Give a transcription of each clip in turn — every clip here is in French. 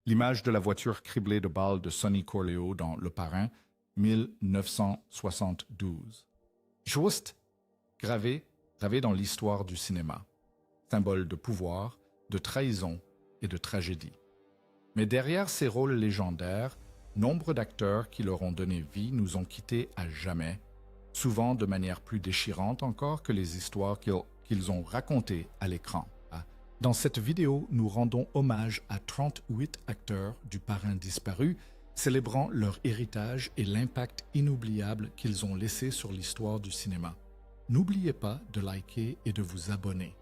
L'image de la voiture criblée de balles de Sonny Corleone dans Le Parrain, 1972. Juste gravé dans l'histoire du cinéma. Symbole de pouvoir, de trahison et de tragédie. Mais derrière ces rôles légendaires, nombre d'acteurs qui leur ont donné vie nous ont quittés à jamais, souvent de manière plus déchirante encore que les histoires qu'ils ont racontées à l'écran. Dans cette vidéo, nous rendons hommage à 38 acteurs du Parrain disparu, célébrant leur héritage et l'impact inoubliable qu'ils ont laissé sur l'histoire du cinéma. N'oubliez pas de liker et de vous abonner.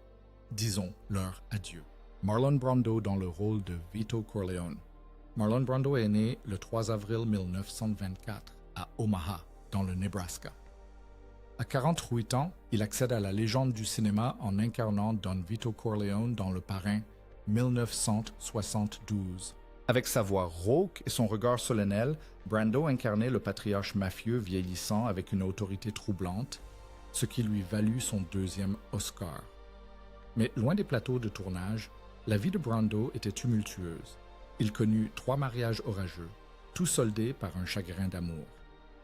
Disons leur adieu. Marlon Brando dans le rôle de Vito Corleone. Marlon Brando est né le 3 avril 1924 à Omaha, dans le Nebraska. À 48 ans, il accède à la légende du cinéma en incarnant Don Vito Corleone dans Le Parrain, 1972. Avec sa voix rauque et son regard solennel, Brando incarnait le patriarche mafieux vieillissant avec une autorité troublante, ce qui lui valut son deuxième Oscar. Mais loin des plateaux de tournage, la vie de Brando était tumultueuse. Il connut 3 mariages orageux, tout soldés par un chagrin d'amour.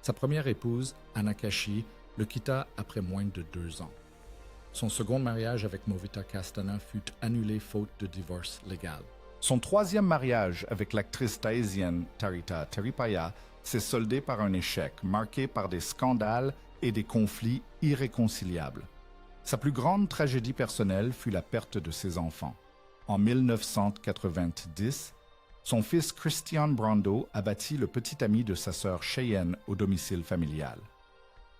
Sa première épouse, Anna Cachi, le quitta après moins de 2 ans. Son second mariage avec Movita Castana fut annulé faute de divorce légal. Son troisième mariage avec l'actrice tahitienne Tarita Teripaya s'est soldé par un échec, marqué par des scandales et des conflits irréconciliables. Sa plus grande tragédie personnelle fut la perte de ses enfants. En 1990, son fils Christian Brando abattit le petit ami de sa sœur Cheyenne au domicile familial.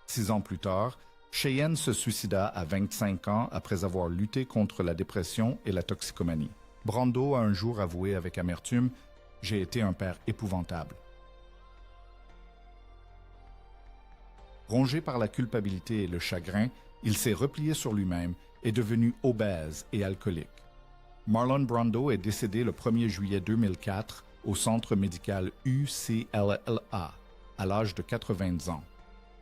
6 ans plus tard, Cheyenne se suicida à 25 ans après avoir lutté contre la dépression et la toxicomanie. Brando a un jour avoué avec amertume « J'ai été un père épouvantable ». Rongé par la culpabilité et le chagrin, il s'est replié sur lui-même et est devenu obèse et alcoolique. Marlon Brando est décédé le 1er juillet 2004 au centre médical UCLA à l'âge de 80 ans.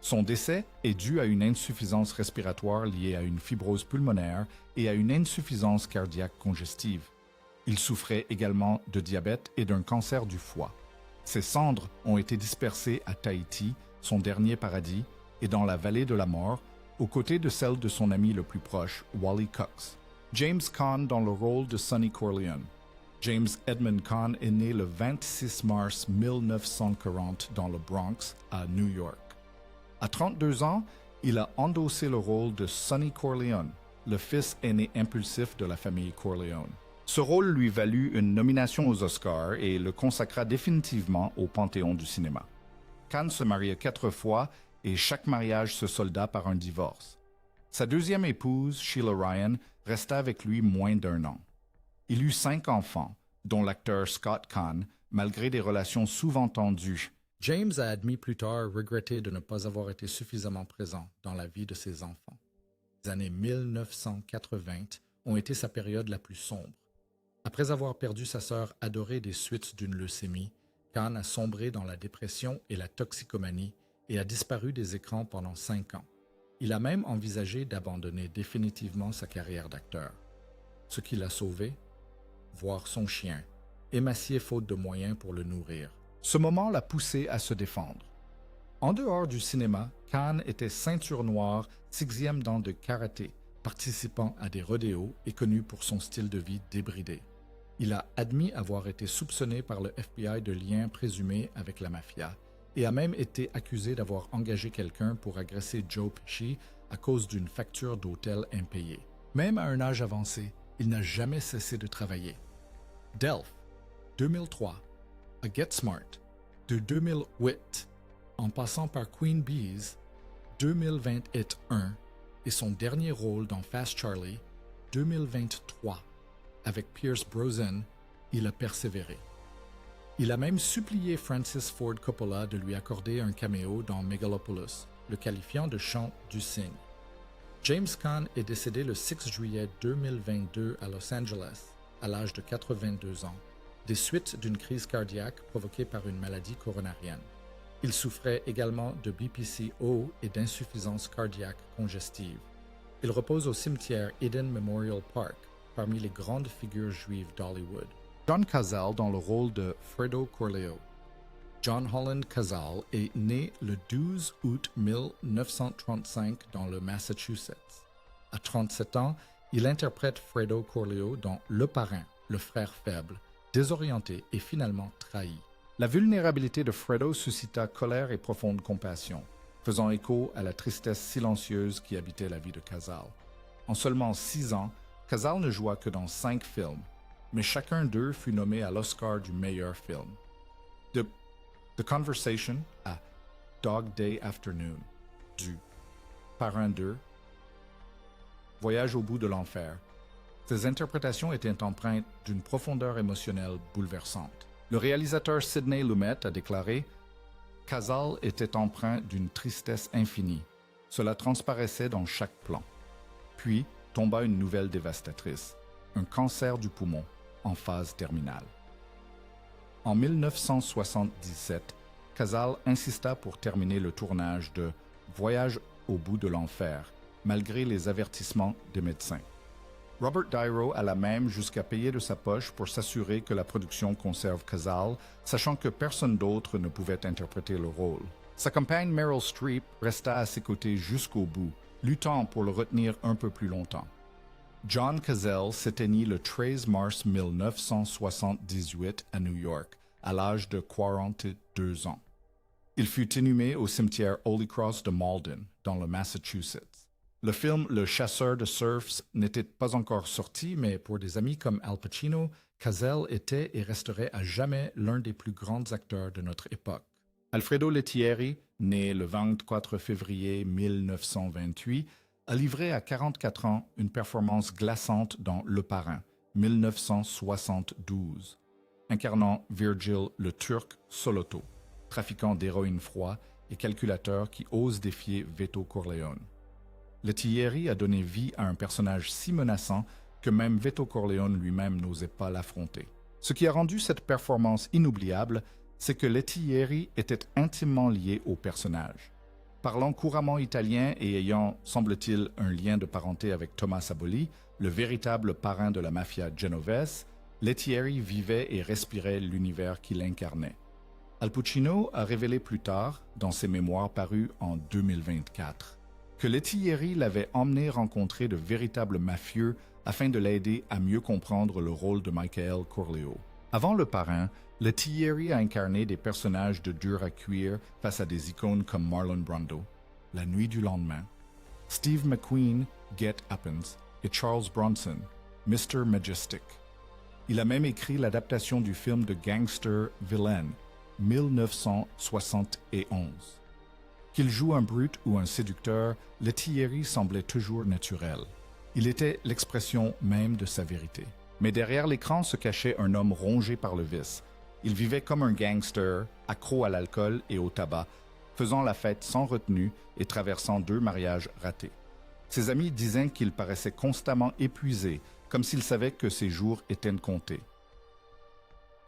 Son décès est dû à une insuffisance respiratoire liée à une fibrose pulmonaire et à une insuffisance cardiaque congestive. Il souffrait également de diabète et d'un cancer du foie. Ses cendres ont été dispersées à Tahiti, son dernier paradis, et dans la vallée de la mort, aux côtés de celles de son ami le plus proche, Wally Cox. James Caan dans le rôle de Sonny Corleone. James Edmund Caan est né le 26 mars 1940 dans le Bronx, à New York. À 32 ans, il a endossé le rôle de Sonny Corleone, le fils aîné impulsif de la famille Corleone. Ce rôle lui valut une nomination aux Oscars et le consacra définitivement au panthéon du cinéma. Caan se maria 4 fois et chaque mariage se solda par un divorce. Sa deuxième épouse, Sheila Ryan, resta avec lui moins d'1 an. Il eut 5 enfants, dont l'acteur Scott Caan, malgré des relations souvent tendues. James a admis plus tard regretter de ne pas avoir été suffisamment présent dans la vie de ses enfants. Les années 1980 ont été sa période la plus sombre. Après avoir perdu sa sœur adorée des suites d'une leucémie, Caan a sombré dans la dépression et la toxicomanie et a disparu des écrans pendant 5 ans. Il a même envisagé d'abandonner définitivement sa carrière d'acteur. Ce qui l'a sauvé, voir son chien, émacié faute de moyens pour le nourrir. Ce moment l'a poussé à se défendre. En dehors du cinéma, Caan était ceinture noire, 6e dan de karaté, participant à des rodéos et connu pour son style de vie débridé. Il a admis avoir été soupçonné par le FBI de liens présumés avec la mafia et a même été accusé d'avoir engagé quelqu'un pour agresser Joe Pesci à cause d'une facture d'hôtel impayée. Même à un âge avancé, il n'a jamais cessé de travailler. Delph, 2003, A Get Smart, de 2008, en passant par Queen Bees, 2021, et son dernier rôle dans Fast Charlie, 2023. Avec Pierce Brosnan, il a persévéré. Il a même supplié Francis Ford Coppola de lui accorder un caméo dans Megalopolis, le qualifiant de chant du cygne. James Caan est décédé le 6 juillet 2022 à Los Angeles, à l'âge de 82 ans, des suites d'une crise cardiaque provoquée par une maladie coronarienne. Il souffrait également de BPCO et d'insuffisance cardiaque congestive. Il repose au cimetière Eden Memorial Park, parmi les grandes figures juives d'Hollywood. John Cazale dans le rôle de Fredo Corleo. John Holland Cazale est né le 12 août 1935 dans le Massachusetts. À 37 ans, il interprète Fredo Corleo dans Le Parrain, le frère faible, désorienté et finalement trahi. La vulnérabilité de Fredo suscita colère et profonde compassion, faisant écho à la tristesse silencieuse qui habitait la vie de Cazale. En seulement 6 ans, Cazale ne joua que dans 5 films, mais chacun d'eux fut nommé à l'Oscar du meilleur film. De The Conversation à Dog Day Afternoon, du Parrain 2, Voyage au bout de l'enfer. Ces interprétations étaient empreintes d'une profondeur émotionnelle bouleversante. Le réalisateur Sidney Lumet a déclaré « Cazale était empreint d'une tristesse infinie. Cela transparaissait dans chaque plan. » Puis tomba une nouvelle dévastatrice, un cancer du poumon en phase terminale. En 1977, Cazale insista pour terminer le tournage de Voyage au bout de l'enfer, malgré les avertissements des médecins. Robert Dyro alla même jusqu'à payer de sa poche pour s'assurer que la production conserve Cazale, sachant que personne d'autre ne pouvait interpréter le rôle. Sa compagne Meryl Streep resta à ses côtés jusqu'au bout, luttant pour le retenir un peu plus longtemps. John Cazale s'éteignit le 13 mars 1978 à New York, à l'âge de 42 ans. Il fut inhumé au cimetière Holy Cross de Malden, dans le Massachusetts. Le film Le chasseur de surfs n'était pas encore sorti, mais pour des amis comme Al Pacino, Cazale était et resterait à jamais l'un des plus grands acteurs de notre époque. Alfredo Lettieri, né le 24 février 1928, a livré à 44 ans une performance glaçante dans Le Parrain, 1972, incarnant Virgil le Turc Soloto, trafiquant d'héroïne froid et calculateur qui ose défier Vito Corleone. Lettieri a donné vie à un personnage si menaçant que même Vito Corleone lui-même n'osait pas l'affronter. Ce qui a rendu cette performance inoubliable, c'est que Lettieri était intimement lié au personnage. Parlant couramment italien et ayant, semble-t-il, un lien de parenté avec Thomas Aboli, le véritable parrain de la mafia genovese, Lettieri vivait et respirait l'univers qu'il incarnait. Al Pacino a révélé plus tard, dans ses mémoires parus en 2024, que Lettieri l'avait emmené rencontrer de véritables mafieux afin de l'aider à mieux comprendre le rôle de Michael Corleo. Avant Le Parrain, Lettieri a incarné des personnages de dur à cuire face à des icônes comme Marlon Brando, La Nuit du lendemain, Steve McQueen, Get Happens et Charles Bronson, Mr. Majestic. Il a même écrit l'adaptation du film de gangster Villain, 1971. Qu'il joue un brute ou un séducteur, Lettieri semblait toujours naturel. Il était l'expression même de sa vérité. Mais derrière l'écran se cachait un homme rongé par le vice. Il vivait comme un gangster, accro à l'alcool et au tabac, faisant la fête sans retenue et traversant 2 mariages ratés. Ses amis disaient qu'il paraissait constamment épuisé, comme s'il savait que ses jours étaient comptés.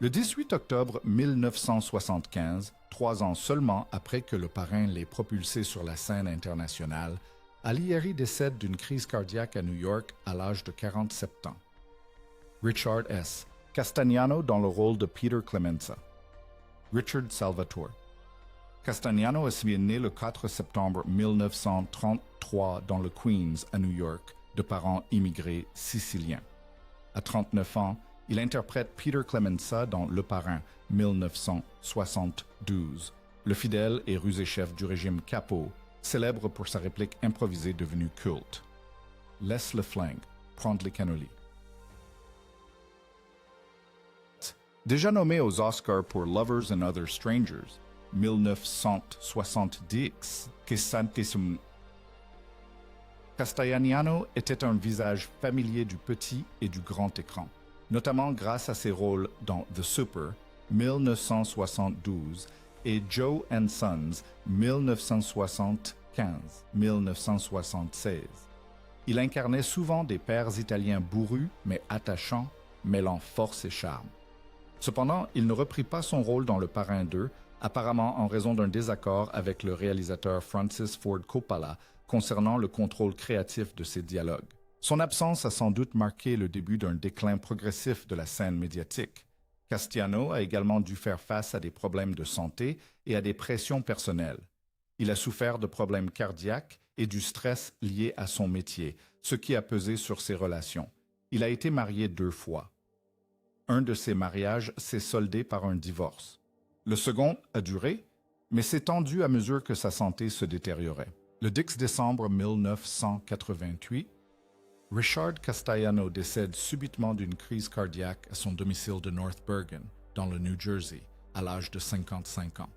Le 18 octobre 1975, 3 ans seulement après que Le Parrain l'ait propulsé sur la scène internationale, Alieri décède d'une crise cardiaque à New York à l'âge de 47 ans. Richard S. Castagnano dans le rôle de Peter Clemenza. Richard Salvatore. Castagnano est né le 4 septembre 1933 dans le Queens, à New York, de parents immigrés siciliens. À 39 ans, il interprète Peter Clemenza dans Le Parrain, 1972, le fidèle et rusé chef du régime Capo, célèbre pour sa réplique improvisée devenue culte. Laisse le flingue, prendre les cannolis. Déjà nommé aux Oscars pour Lovers and Other Strangers, 1970, Castagnano était un visage familier du petit et du grand écran, notamment grâce à ses rôles dans The Super, 1972, et Joe and Sons, 1975-1976. Il incarnait souvent des pères italiens bourrus mais attachants, mêlant force et charme. Cependant, il ne reprit pas son rôle dans Le Parrain 2, apparemment en raison d'un désaccord avec le réalisateur Francis Ford Coppola concernant le contrôle créatif de ses dialogues. Son absence a sans doute marqué le début d'un déclin progressif de la scène médiatique. Castiano a également dû faire face à des problèmes de santé et à des pressions personnelles. Il a souffert de problèmes cardiaques et du stress lié à son métier, ce qui a pesé sur ses relations. Il a été marié 2 fois. Un de ses mariages s'est soldé par un divorce. Le second a duré, mais s'est tendu à mesure que sa santé se détériorait. Le 10 décembre 1988, Richard Castellano décède subitement d'une crise cardiaque à son domicile de North Bergen, dans le New Jersey, à l'âge de 55 ans.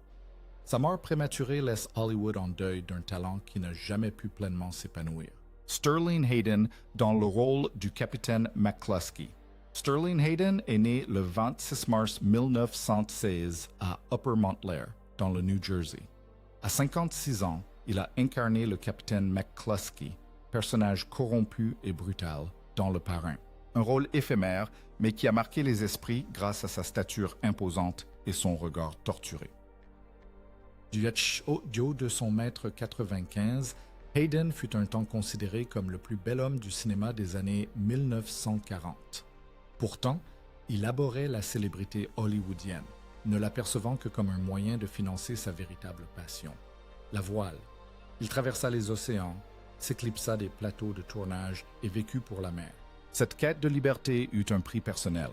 Sa mort prématurée laisse Hollywood en deuil d'un talent qui n'a jamais pu pleinement s'épanouir. Sterling Hayden dans le rôle du capitaine McCluskey. Sterling Hayden est né le 26 mars 1916 à Upper Montclair, dans le New Jersey. À 56 ans, il a incarné le capitaine McCluskey, personnage corrompu et brutal, dans Le Parrain. Un rôle éphémère, mais qui a marqué les esprits grâce à sa stature imposante et son regard torturé. Du haut de son mètre 95, Hayden fut un temps considéré comme le plus bel homme du cinéma des années 1940. Pourtant, il abhorrait la célébrité hollywoodienne, ne l'apercevant que comme un moyen de financer sa véritable passion, la voile. Il traversa les océans, s'éclipsa des plateaux de tournage et vécut pour la mer. Cette quête de liberté eut un prix personnel.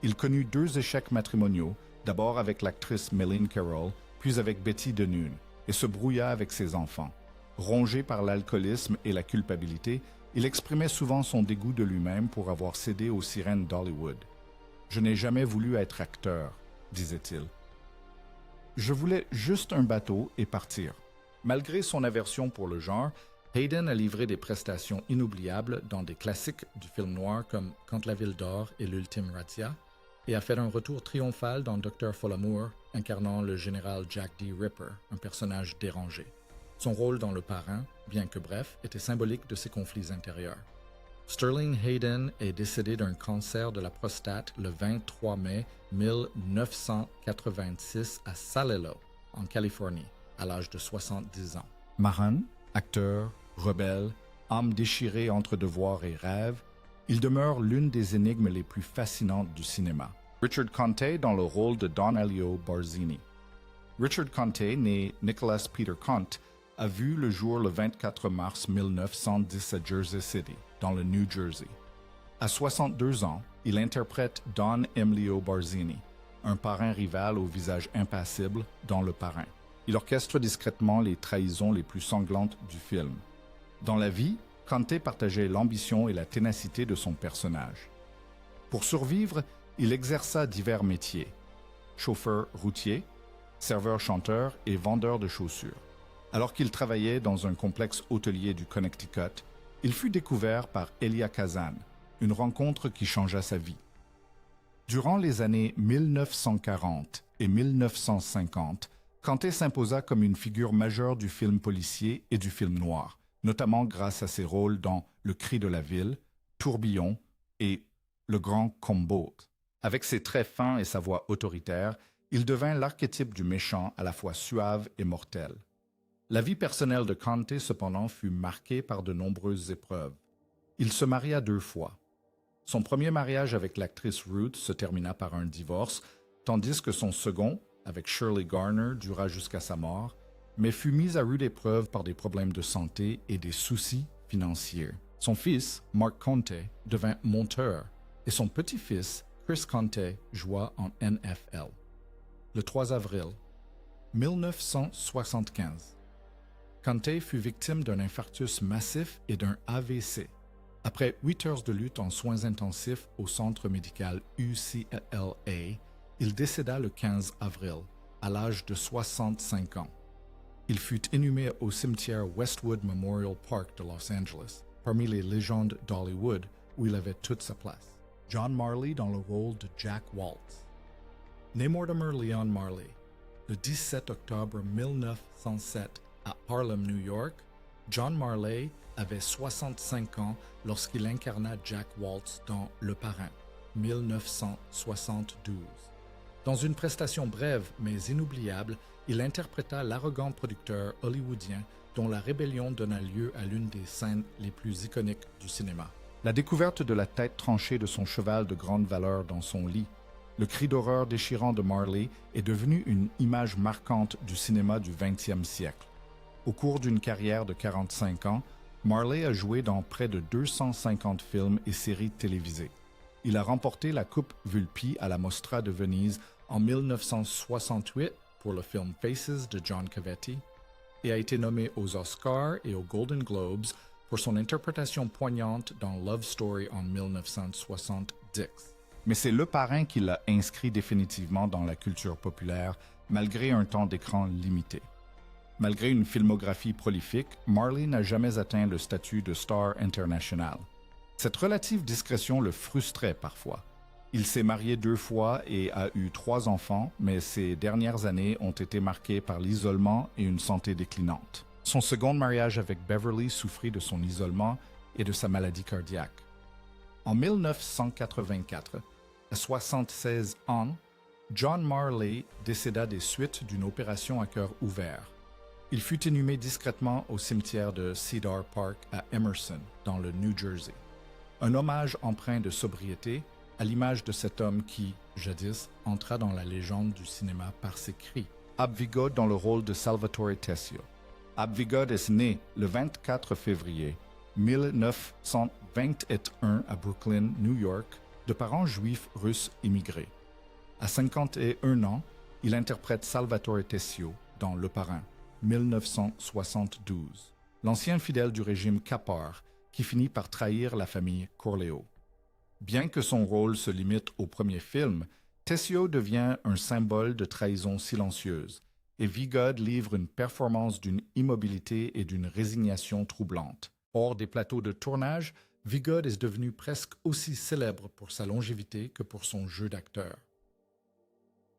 Il connut 2 échecs matrimoniaux, d'abord avec l'actrice Mylene Carroll, puis avec Betty DeNoon, et se brouilla avec ses enfants. Rongé par l'alcoolisme et la culpabilité, il exprimait souvent son dégoût de lui-même pour avoir cédé aux sirènes d'Hollywood. « Je n'ai jamais voulu être acteur », disait-il. « Je voulais juste un bateau et partir. » Malgré son aversion pour le genre, Hayden a livré des prestations inoubliables dans des classiques du film noir comme Quand la ville dort et l'ultime razzia, et a fait un retour triomphal dans Dr. Folamour, incarnant le général Jack D. Ripper, un personnage dérangé. Son rôle dans Le Parrain, bien que bref, était symbolique de ses conflits intérieurs. Sterling Hayden est décédé d'un cancer de la prostate le 23 mai 1986 à Salillo, en Californie, à l'âge de 70 ans. Marin, acteur, rebelle, âme déchirée entre devoir et rêve, il demeure l'une des énigmes les plus fascinantes du cinéma. Richard Conte dans le rôle de Don Elio Barzini. Richard Conte, né Nicholas Peter Conte, a vu le jour le 24 mars 1910 à Jersey City, dans le New Jersey. À 62 ans, il interprète Don Emilio Barzini, un parrain rival au visage impassible dans Le Parrain. Il orchestre discrètement les trahisons les plus sanglantes du film. Dans la vie, Conte partageait l'ambition et la ténacité de son personnage. Pour survivre, il exerça divers métiers: chauffeur routier, serveur-chanteur et vendeur de chaussures. Alors qu'il travaillait dans un complexe hôtelier du Connecticut, il fut découvert par Elia Kazan, une rencontre qui changea sa vie. Durant les années 1940 et 1950, Conte s'imposa comme une figure majeure du film policier et du film noir, notamment grâce à ses rôles dans Le Cri de la ville, Tourbillon et Le Grand Combo. Avec ses traits fins et sa voix autoritaire, il devint l'archétype du méchant à la fois suave et mortel. La vie personnelle de Conte, cependant, fut marquée par de nombreuses épreuves. Il se maria 2 fois. Son premier mariage avec l'actrice Ruth se termina par un divorce, tandis que son second, avec Shirley Garner, dura jusqu'à sa mort, mais fut mis à rude épreuve par des problèmes de santé et des soucis financiers. Son fils, Mark Conte, devint monteur, et son petit-fils, Chris Conte, joua en NFL. Le 3 avril 1975, Conte fut victime d'un infarctus massif et d'un AVC. Après 8 heures de lutte en soins intensifs au centre médical UCLA, il décéda le 15 avril, à l'âge de 65 ans. Il fut inhumé au cimetière Westwood Memorial Park de Los Angeles, parmi les légendes d'Hollywood où il avait toute sa place. John Marley dans le rôle de Jack Waltz. Né Mortimer Leon Marley le 17 octobre 1907 à Harlem, New York, John Marley avait 65 ans lorsqu'il incarna Jack Waltz dans Le Parrain, 1972. Dans une prestation brève mais inoubliable, il interpréta l'arrogant producteur hollywoodien dont la rébellion donna lieu à l'une des scènes les plus iconiques du cinéma. La découverte de la tête tranchée de son cheval de grande valeur dans son lit, Le cri d'horreur déchirant de Marley est devenu une image marquante du cinéma du 20e siècle. Au cours d'une carrière de 45 ans, Marley a joué dans près de 250 films et séries télévisées. Il a remporté la Coupe Vulpi à la Mostra de Venise en 1968 pour le film Faces de John Cavetti et a été nommé aux Oscars et aux Golden Globes pour son interprétation poignante dans Love Story en 1970. Mais c'est Le Parrain qui l'a inscrit définitivement dans la culture populaire, malgré un temps d'écran limité. Malgré une filmographie prolifique, Marley n'a jamais atteint le statut de star international. Cette relative discrétion le frustrait parfois. Il s'est marié 2 fois et a eu 3 enfants, mais ses dernières années ont été marquées par l'isolement et une santé déclinante. Son second mariage avec Beverly souffrit de son isolement et de sa maladie cardiaque. En 1984, à 76 ans, John Marley décéda des suites d'une opération à cœur ouvert. Il fut inhumé discrètement au cimetière de Cedar Park à Emerson, dans le New Jersey. Un hommage empreint de sobriété, à l'image de cet homme qui, jadis, entra dans la légende du cinéma par ses cris. Abwigod dans le rôle de Salvatore Tessio. Abwigod est né le 24 février 1921 à Brooklyn, New York, de parents juifs russes immigrés. À 51 ans, il interprète Salvatore Tessio dans Le Parrain, 1972, l'ancien fidèle du régime Kappar qui finit par trahir la famille Corleo. Bien que son rôle se limite au premier film, Tessio devient un symbole de trahison silencieuse, et Vigod livre une performance d'une immobilité et d'une résignation troublantes. Hors des plateaux de tournage, Vigod est devenu presque aussi célèbre pour sa longévité que pour son jeu d'acteur.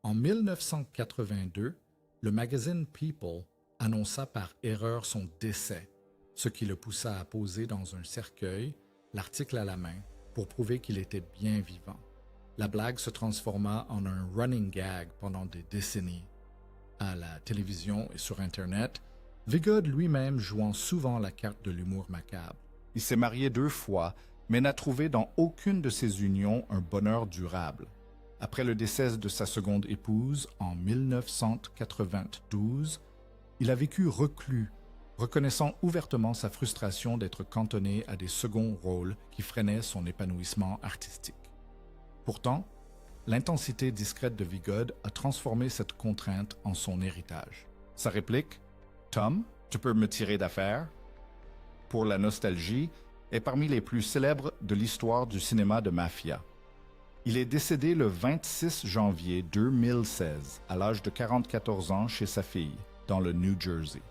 En 1982, le magazine People annonça par erreur son décès, ce qui le poussa à poser dans un cercueil, l'article à la main, pour prouver qu'il était bien vivant. La blague se transforma en un running gag pendant des décennies. À la télévision et sur Internet, Vigod lui-même jouant souvent la carte de l'humour macabre. Il s'est marié 2 fois, mais n'a trouvé dans aucune de ses unions un bonheur durable. Après le décès de sa seconde épouse en 1992, il a vécu reclus, reconnaissant ouvertement sa frustration d'être cantonné à des seconds rôles qui freinaient son épanouissement artistique. Pourtant, l'intensité discrète de Vigod a transformé cette contrainte en son héritage. Sa réplique « Tom, tu peux me tirer d'affaire ?» pour la nostalgie, est parmi les plus célèbres de l'histoire du cinéma de mafia. Il est décédé le 26 janvier 2016, à l'âge de 44 ans chez sa fille, dans le New Jersey.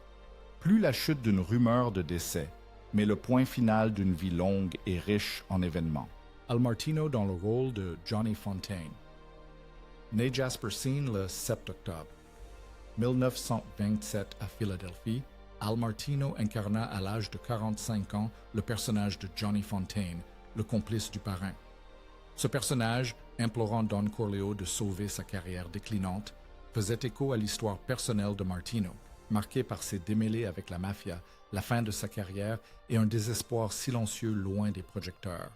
Plus la chute d'une rumeur de décès, mais le point final d'une vie longue et riche en événements. Al Martino dans le rôle de Johnny Fontane. Né Jasper Scene le 7 octobre 1927 à Philadelphie, Al Martino incarna à l'âge de 45 ans le personnage de Johnny Fontane, le complice du parrain. Ce personnage, implorant Don Corleo de sauver sa carrière déclinante, faisait écho à l'histoire personnelle de Martino, marquée par ses démêlés avec la mafia, la fin de sa carrière et un désespoir silencieux loin des projecteurs.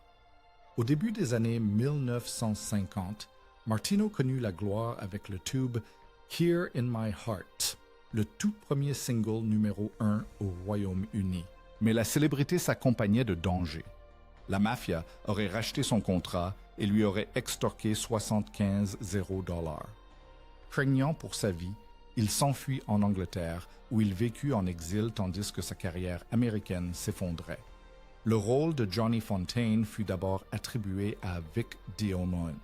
Au début des années 1950, Martino connut la gloire avec le tube « Here in My Heart », le tout premier single numéro 1 au Royaume-Uni. Mais la célébrité s'accompagnait de dangers. La mafia aurait racheté son contrat et lui aurait extorqué 75 000 $. Craignant pour sa vie, il s'enfuit en Angleterre où il vécut en exil tandis que sa carrière américaine s'effondrait. Le rôle de Johnny Fontane fut d'abord attribué à Vic Diamond.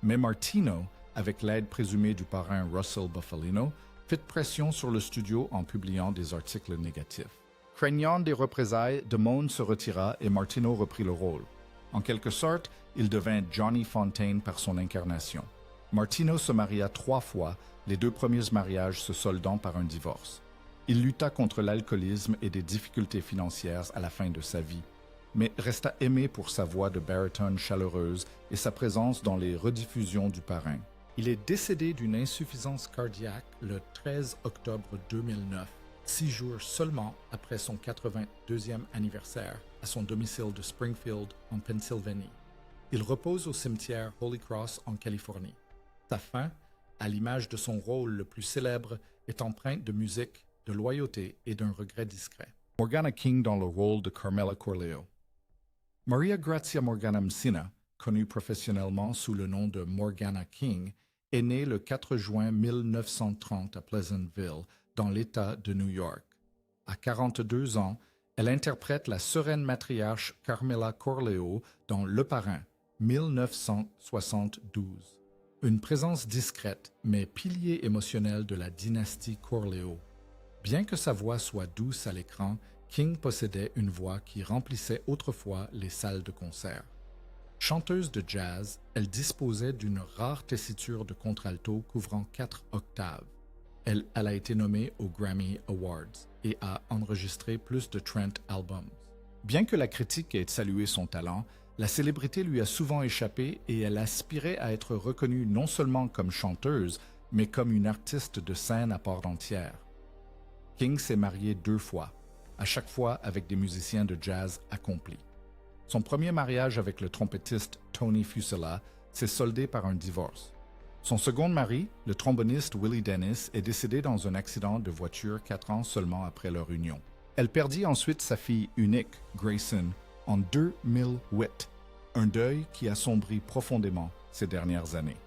Mais Martino, avec l'aide présumée du parrain Russell Bufalino, fit pression sur le studio en publiant des articles négatifs. Craignant des représailles, Diamond se retira et Martino reprit le rôle. En quelque sorte, il devint Johnny Fontane par son incarnation. Martino se maria 3 fois, les 2 premiers mariages se soldant par un divorce. Il lutta contre l'alcoolisme et des difficultés financières à la fin de sa vie, mais resta aimé pour sa voix de baryton chaleureuse et sa présence dans les rediffusions du parrain. Il est décédé d'une insuffisance cardiaque le 13 octobre 2009, 6 jours seulement après son 82e anniversaire, à son domicile de Springfield, en Pennsylvanie. Il repose au cimetière Holy Cross en Californie. Sa fin, à l'image de son rôle le plus célèbre, est empreinte de musique, de loyauté et d'un regret discret. Morgana King dans le rôle de Carmela Corleo. Maria Grazia Morgana Messina, connue professionnellement sous le nom de Morgana King, est née le 4 juin 1930 à Pleasantville, dans l'État de New York. À 42 ans, elle interprète la sereine matriarche Carmela Corleo dans Le Parrain, 1972. Une présence discrète, mais pilier émotionnel de la dynastie Corleo. Bien que sa voix soit douce à l'écran, King possédait une voix qui remplissait autrefois les salles de concert. Chanteuse de jazz, elle disposait d'une rare tessiture de contralto couvrant 4 octaves. Elle a été nommée aux Grammy Awards et a enregistré plus de 30 albums. Bien que la critique ait salué son talent, la célébrité lui a souvent échappé et elle aspirait à être reconnue non seulement comme chanteuse, mais comme une artiste de scène à part entière. King s'est mariée 2 fois, à chaque fois avec des musiciens de jazz accomplis. Son premier mariage avec le trompettiste Tony Fusella s'est soldé par un divorce. Son second mari, le tromboniste Willie Dennis, est décédé dans un accident de voiture 4 ans seulement après leur union. Elle perdit ensuite sa fille unique, Grayson, en 2008, un deuil qui assombrit profondément ces dernières années.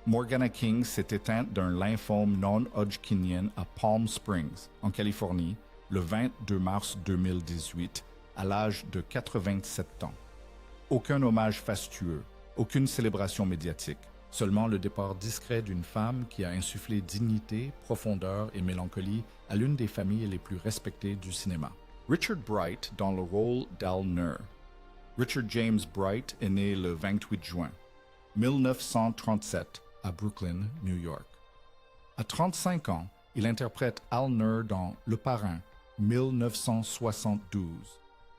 Morgana King s'est éteinte d'un lymphome non-Hodgkinien à Palm Springs, en Californie, le 22 mars 2018, à l'âge de 87 ans. Aucun hommage fastueux, aucune célébration médiatique, seulement le départ discret d'une femme qui a insufflé dignité, profondeur et mélancolie à l'une des familles les plus respectées du cinéma. Richard Bright dans le rôle d'Al Nur. Richard James Bright est né le 28 juin 1937 à Brooklyn, New York. À 35 ans, il interprète Al Nur dans Le Parrain, 1972.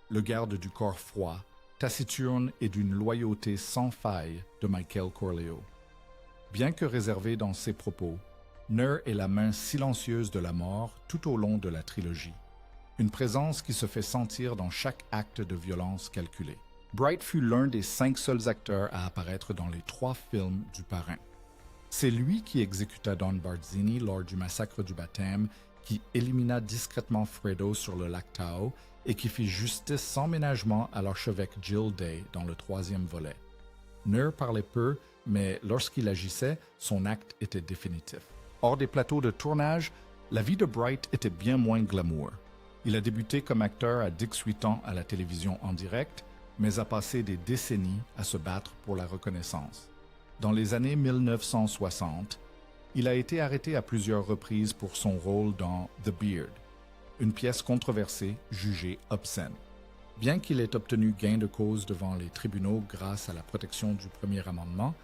Le garde du corps froid, taciturne et d'une loyauté sans faille de Michael Corleo. Bien que réservé dans ses propos, Nur est la main silencieuse de la mort tout au long de la trilogie. Une présence qui se fait sentir dans chaque acte de violence calculé. Bright fut l'un des 5 seuls acteurs à apparaître dans les 3 films du Parrain. C'est lui qui exécuta Don Barzini lors du massacre du baptême, qui élimina discrètement Fredo sur le lac Tahoe et qui fit justice sans ménagement à l'archevêque Jill Day dans le 3e volet. Nur parlait peu, mais lorsqu'il agissait, son acte était définitif. Hors des plateaux de tournage, la vie de Bright était bien moins glamour. Il a débuté comme acteur à 18 ans à la télévision en direct, mais a passé des décennies à se battre pour la reconnaissance. Dans les années 1960, il a été arrêté à plusieurs reprises pour son rôle dans The Beard, une pièce controversée jugée obscène. Bien qu'il ait obtenu gain de cause devant les tribunaux grâce à la protection du premier amendement,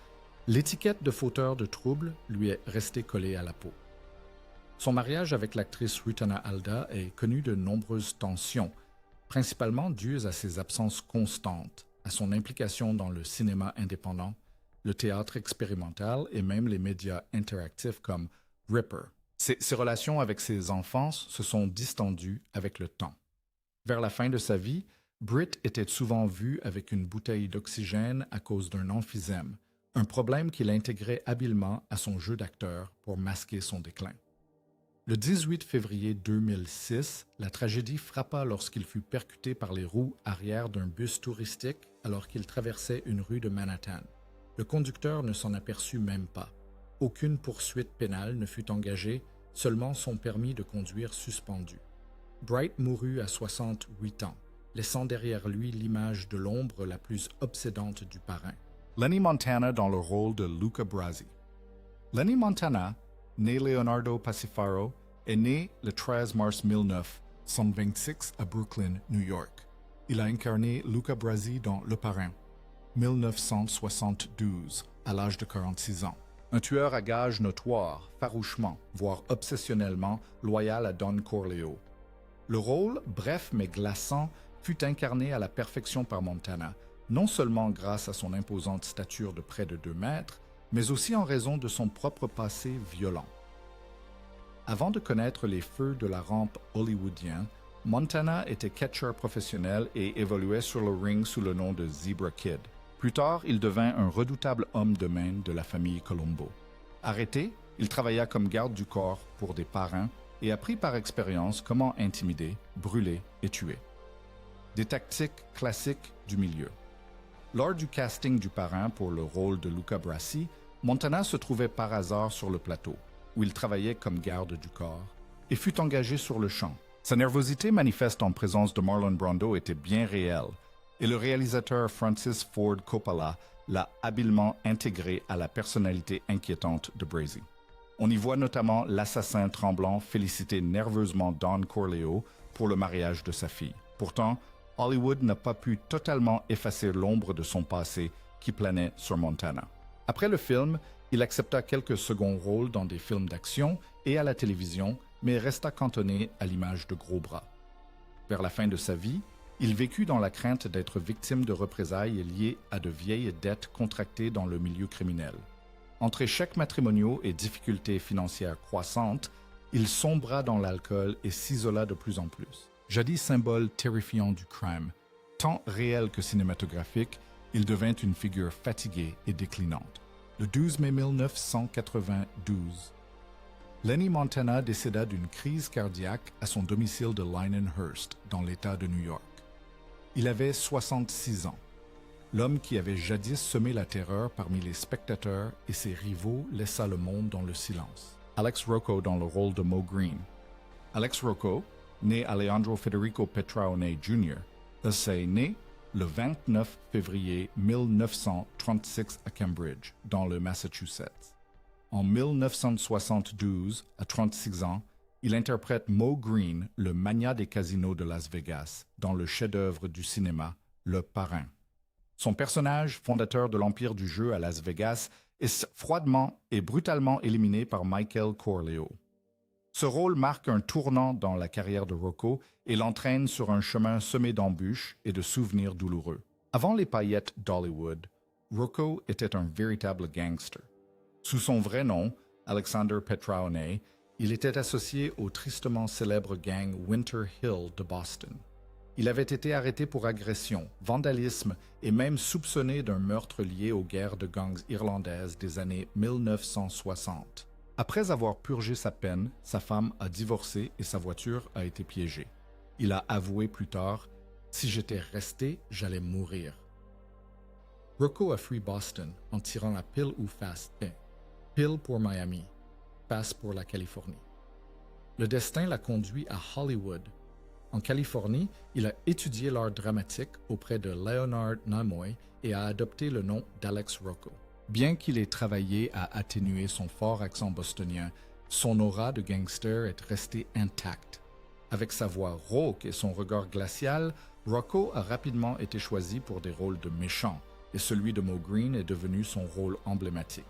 l'étiquette de fauteur de troubles lui est restée collée à la peau. Son mariage avec l'actrice Rutana Alda est connu de nombreuses tensions, principalement dues à ses absences constantes, à son implication dans le cinéma indépendant, le théâtre expérimental et même les médias interactifs comme Ripper. Ses relations avec ses enfants se sont distendues avec le temps. Vers la fin de sa vie, Britt était souvent vue avec une bouteille d'oxygène à cause d'un emphysème, un problème qu'il intégrait habilement à son jeu d'acteur pour masquer son déclin. Le 18 février 2006, la tragédie frappa lorsqu'il fut percuté par les roues arrière d'un bus touristique alors qu'il traversait une rue de Manhattan. Le conducteur ne s'en aperçut même pas. Aucune poursuite pénale ne fut engagée, seulement son permis de conduire suspendu. Bright mourut à 68 ans, laissant derrière lui l'image de l'ombre la plus obsédante du Parrain. Lenny Montana dans le rôle de Luca Brasi. Lenny Montana, né Leonardo Pacifaro, est né le 13 mars 1926 à Brooklyn, New York. Il a incarné Luca Brasi dans Le Parrain, 1972, à l'âge de 46 ans. Un tueur à gages notoire, farouchement, voire obsessionnellement loyal à Don Corleo. Le rôle, bref mais glaçant, fut incarné à la perfection par Montana, non seulement grâce à son imposante stature de près de 2 mètres, mais aussi en raison de son propre passé violent. Avant de connaître les feux de la rampe hollywoodien, Montana était catcheur professionnel et évoluait sur le ring sous le nom de Zebra Kid. Plus tard, il devint un redoutable homme de main de la famille Colombo. Arrêté, il travailla comme garde du corps pour des parrains et apprit par expérience comment intimider, brûler et tuer. Des tactiques classiques du milieu. Lors du casting du parrain pour le rôle de Luca Brasi, Montana se trouvait par hasard sur le plateau, où il travaillait comme garde du corps, et fut engagé sur le champ. Sa nervosité manifeste en présence de Marlon Brando était bien réelle, et le réalisateur Francis Ford Coppola l'a habilement intégré à la personnalité inquiétante de Brasi. On y voit notamment l'assassin tremblant féliciter nerveusement Don Corleone pour le mariage de sa fille. Pourtant, Hollywood n'a pas pu totalement effacer l'ombre de son passé qui planait sur Montana. Après le film, il accepta quelques seconds rôles dans des films d'action et à la télévision, mais resta cantonné à l'image de gros bras. Vers la fin de sa vie, il vécut dans la crainte d'être victime de représailles liées à de vieilles dettes contractées dans le milieu criminel. Entre échecs matrimoniaux et difficultés financières croissantes, il sombra dans l'alcool et s'isola de plus en plus. Jadis symbole terrifiant du crime, tant réel que cinématographique, il devint une figure fatiguée et déclinante. Le 12 mai 1992, Lenny Montana décéda d'une crise cardiaque à son domicile de Lindenhurst, dans l'État de New York. Il avait 66 ans. L'homme qui avait jadis semé la terreur parmi les spectateurs et ses rivaux laissa le monde dans le silence. Alex Rocco dans le rôle de Moe Greene. Alex Rocco, né Alejandro Federico Petraone Jr., est né le 29 février 1936 à Cambridge, dans le Massachusetts. En 1972, à 36 ans, il interprète Moe Greene, le magnat des casinos de Las Vegas, dans le chef-d'œuvre du cinéma, Le Parrain. Son personnage, fondateur de l'empire du jeu à Las Vegas, est froidement et brutalement éliminé par Michael Corleone. Ce rôle marque un tournant dans la carrière de Rocco et l'entraîne sur un chemin semé d'embûches et de souvenirs douloureux. Avant les paillettes d'Hollywood, Rocco était un véritable gangster. Sous son vrai nom, Alexander Petraone, il était associé au tristement célèbre gang Winter Hill de Boston. Il avait été arrêté pour agression, vandalisme et même soupçonné d'un meurtre lié aux guerres de gangs irlandaises des années 1960. Après avoir purgé sa peine, sa femme a divorcé et sa voiture a été piégée. Il a avoué plus tard « Si j'étais resté, j'allais mourir ». Rocco a fui Boston en tirant la pile ou face. Pile pour Miami, face pour la Californie. Le destin l'a conduit à Hollywood. En Californie, il a étudié l'art dramatique auprès de Leonard Nimoy et a adopté le nom d'Alex Rocco. Bien qu'il ait travaillé à atténuer son fort accent bostonien, son aura de gangster est restée intacte. Avec sa voix rauque et son regard glacial, Rocco a rapidement été choisi pour des rôles de méchant, et celui de Moe Greene est devenu son rôle emblématique.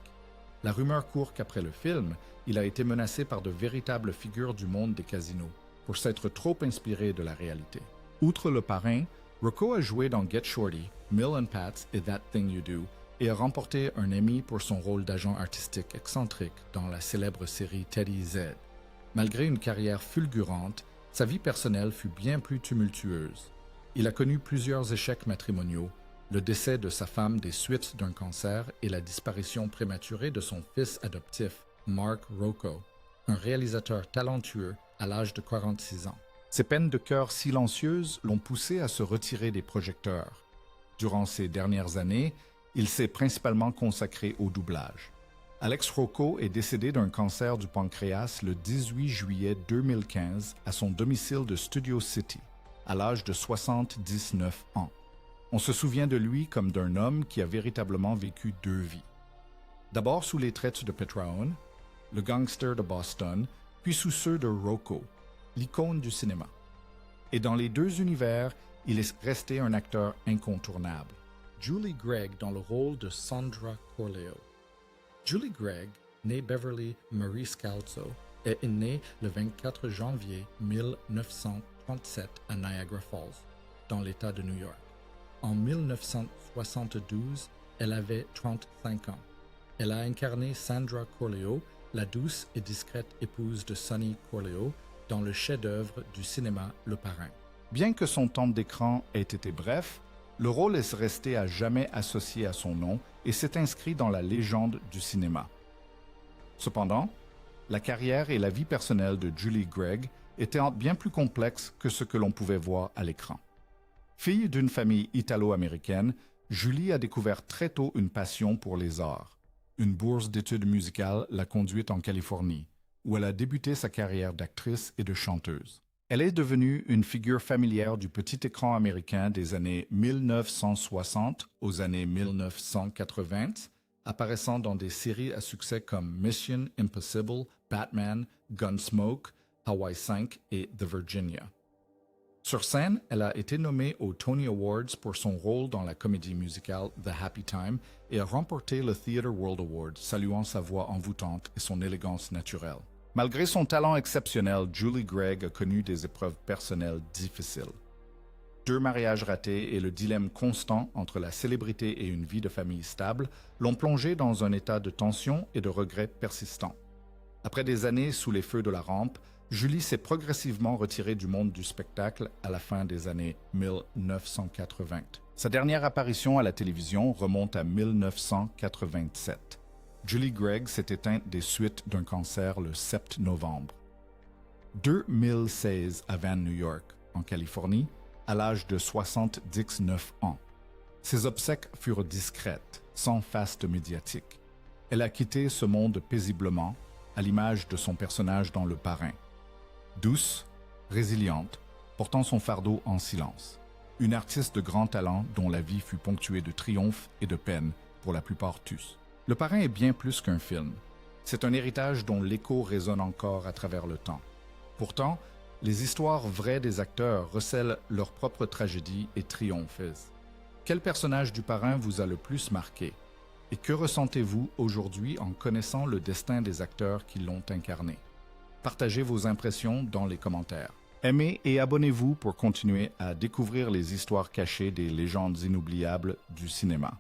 La rumeur court qu'après le film, il a été menacé par de véritables figures du monde des casinos, pour s'être trop inspiré de la réalité. Outre Le Parrain, Rocco a joué dans Get Shorty, Mill and Pats et That Thing You Do, et a remporté un Emmy pour son rôle d'agent artistique excentrique dans la célèbre série Teddy Z. Malgré une carrière fulgurante, sa vie personnelle fut bien plus tumultueuse. Il a connu plusieurs échecs matrimoniaux, le décès de sa femme des suites d'un cancer et la disparition prématurée de son fils adoptif, Mark Rocco, un réalisateur talentueux à l'âge de 46 ans. Ses peines de cœur silencieuses l'ont poussé à se retirer des projecteurs. Durant ces dernières années, il s'est principalement consacré au doublage. Alex Rocco est décédé d'un cancer du pancréas le 18 juillet 2015 à son domicile de Studio City, à l'âge de 79 ans. On se souvient de lui comme d'un homme qui a véritablement vécu deux vies. D'abord sous les traits de Petraone, le gangster de Boston, puis sous ceux de Rocco, l'icône du cinéma. Et dans les deux univers, il est resté un acteur incontournable. Julie Gregg dans le rôle de Sandra Corleone. Julie Gregg, née Beverly Marie Scalzo, est née le 24 janvier 1937 à Niagara Falls, dans l'État de New York. En 1972, elle avait 35 ans. Elle a incarné Sandra Corleone, la douce et discrète épouse de Sonny Corleone, dans le chef-d'œuvre du cinéma Le Parrain. Bien que son temps d'écran ait été bref, Le rôle est resté à jamais associé à son nom et s'est inscrit dans la légende du cinéma. Cependant, la carrière et la vie personnelle de Julie Gregg étaient bien plus complexes que ce que l'on pouvait voir à l'écran. Fille d'une famille italo-américaine, Julie a découvert très tôt une passion pour les arts. Une bourse d'études musicales l'a conduite en Californie, où elle a débuté sa carrière d'actrice et de chanteuse. Elle est devenue une figure familière du petit écran américain des années 1960 aux années 1980, apparaissant dans des séries à succès comme Mission Impossible, Batman, Gunsmoke, Hawaii 5 et The Virginia. Sur scène, elle a été nommée aux Tony Awards pour son rôle dans la comédie musicale The Happy Time et a remporté le Theatre World Award, saluant sa voix envoûtante et son élégance naturelle. Malgré son talent exceptionnel, Julie Gregg a connu des épreuves personnelles difficiles. 2 mariages ratés et le dilemme constant entre la célébrité et une vie de famille stable l'ont plongée dans un état de tension et de regret persistant. Après des années sous les feux de la rampe, Julie s'est progressivement retirée du monde du spectacle à la fin des années 1980. Sa dernière apparition à la télévision remonte à 1987. Julie Gregg s'est éteinte des suites d'un cancer le 7 novembre 2016 à Van, New York, en Californie, à l'âge de 79 ans. Ses obsèques furent discrètes, sans faste médiatique. Elle a quitté ce monde paisiblement, à l'image de son personnage dans Le Parrain. Douce, résiliente, portant son fardeau en silence. Une artiste de grand talent dont la vie fut ponctuée de triomphes et de peines, pour la plupart tous. Le Parrain est bien plus qu'un film. C'est un héritage dont l'écho résonne encore à travers le temps. Pourtant, les histoires vraies des acteurs recèlent leur propre tragédie et triomphes. Quel personnage du Parrain vous a le plus marqué? Et que ressentez-vous aujourd'hui en connaissant le destin des acteurs qui l'ont incarné? Partagez vos impressions dans les commentaires. Aimez et abonnez-vous pour continuer à découvrir les histoires cachées des légendes inoubliables du cinéma.